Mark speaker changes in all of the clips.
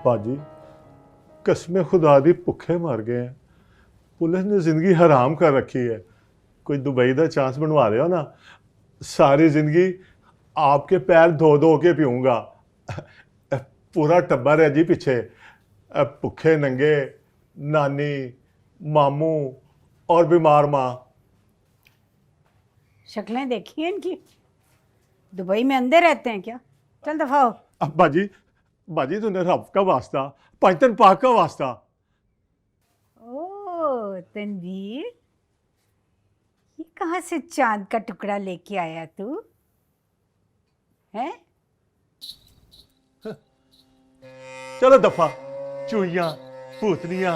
Speaker 1: बाजी कसमें खुदा दी भुखे मर गए हैं। पुलिस ने जिंदगी हराम कर रखी है। कोई दुबई का चांस बनवा रहे हो ना, सारी जिंदगी आपके पैर धो धो के पीऊंगा। पूरा टब्बर है जी पीछे, भुखे नंगे, नानी, मामू और बीमार माँ।
Speaker 2: शक्लें देखी हैं इनकी? दुबई में अंधे रहते हैं क्या? चल दफा हो।
Speaker 1: अब बाजी बाजी तूने रब का वास्ता, पंचतन पाक का वास्ता।
Speaker 2: ओ तनवीर, ये कहाँ से चांद का टुकड़ा लेके आया तू? है?
Speaker 1: चलो दफा, चूहियां, भूतनियां।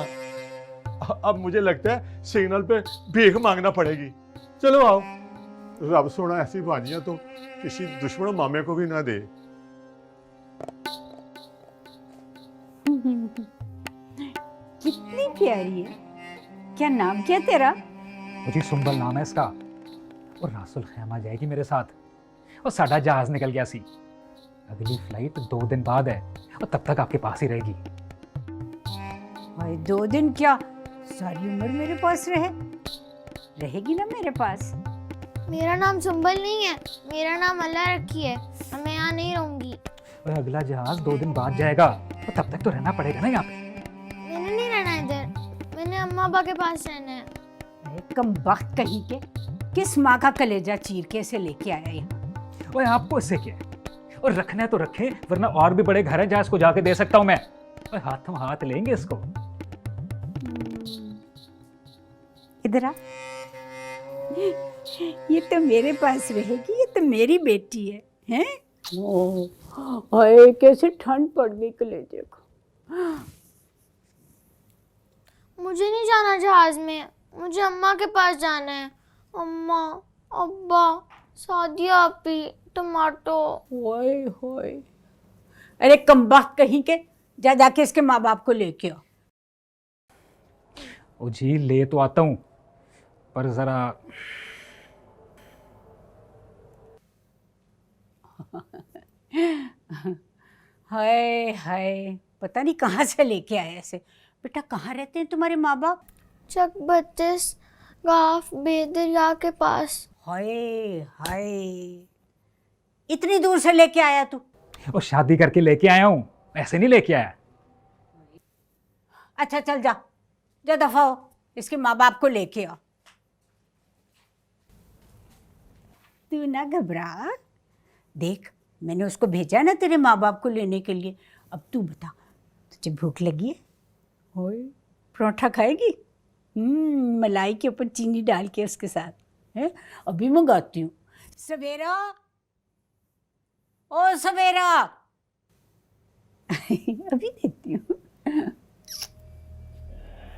Speaker 1: अब मुझे लगता है सिग्नल पे भीख मांगना पड़ेगी। चलो आओ, रब सोना ऐसी बाजियां तो किसी दुश्मन मामे को भी ना दे।
Speaker 2: कितनी प्यारी है। क्या नाम क्या तेरा?
Speaker 3: मुझे सुंबल नाम है इसका। और रासुल खैमा जाएगी मेरे साथ। और साडा जहाज निकल गया सी। अगली फ्लाइट 2 दिन बाद है और तब तक आपके पास ही रहेगी।
Speaker 2: भाई 2 दिन क्या, सारी उम्र मेरे पास रहेगी ना मेरे पास।
Speaker 4: मेरा नाम सुंबल नहीं है, मेरा नाम अल्लाह रखी है। मैं यहाँ नहीं रहूंगी।
Speaker 3: और अगला जहाज 2 दिन बाद जाएगा और तब तक तो रहना पड़ेगा ना यहाँ पे।
Speaker 4: मैंने नहीं रहना इधर, मैंने अम्मा अब्बा के पास रहना है।
Speaker 2: अरे कम वक्त कहीं के, किस माँ का कलेजा चीर के इसे लेके आया यहाँ?
Speaker 3: ओए आपको इससे क्या है? और रखना है तो रखें, वरना और भी बड़े घर हैं जहाँ इसको जाके दे सकता हूँ मैं। और हाथों हाथ लेंगे इसको।
Speaker 2: इधर आ। ये तो मेरे पास रहेगी, ये तो मेरी बेटी है, हैं? ओ, हाय कैसे ठंड पड़ गई कलेजे को।
Speaker 4: मुझे नहीं जाना जहाज में, मुझे अम्मा के पास जाना है। अम्मा, अब्बा, सादिया आपी, टमाटो।
Speaker 2: ओए होए, अरे कमबख्त कहीं के, जा जाके इसके माँ बाप को लेके आओ।
Speaker 3: ओ जी ले तो आता हूँ, पर जरा
Speaker 2: हाय हाय, पता नहीं कहाँ से लेके आया ऐसे। बेटा कहाँ रहते हैं तुम्हारे माँ बाप?
Speaker 4: चक 32 गाफ बेदरिया के पास।
Speaker 2: हाय हाय, इतनी दूर से लेके आया तू?
Speaker 3: और शादी करके लेके आया हूँ, ऐसे नहीं लेके आया।
Speaker 2: अच्छा चल जा, जा दफा हो, इसके माँ बाप को लेके आ। तू ना घबरा, देख मैंने उसको भेजा ना तेरे माँ बाप को लेने के लिए। अब तू बता, तुझे भूख लगी है? होए, परोठा खाएगी? मलाई के ऊपर चीनी डाल के उसके साथ, है? अभी मंगाती हूँ। सवेरा, ओ सवेरा। अभी देती हूँ।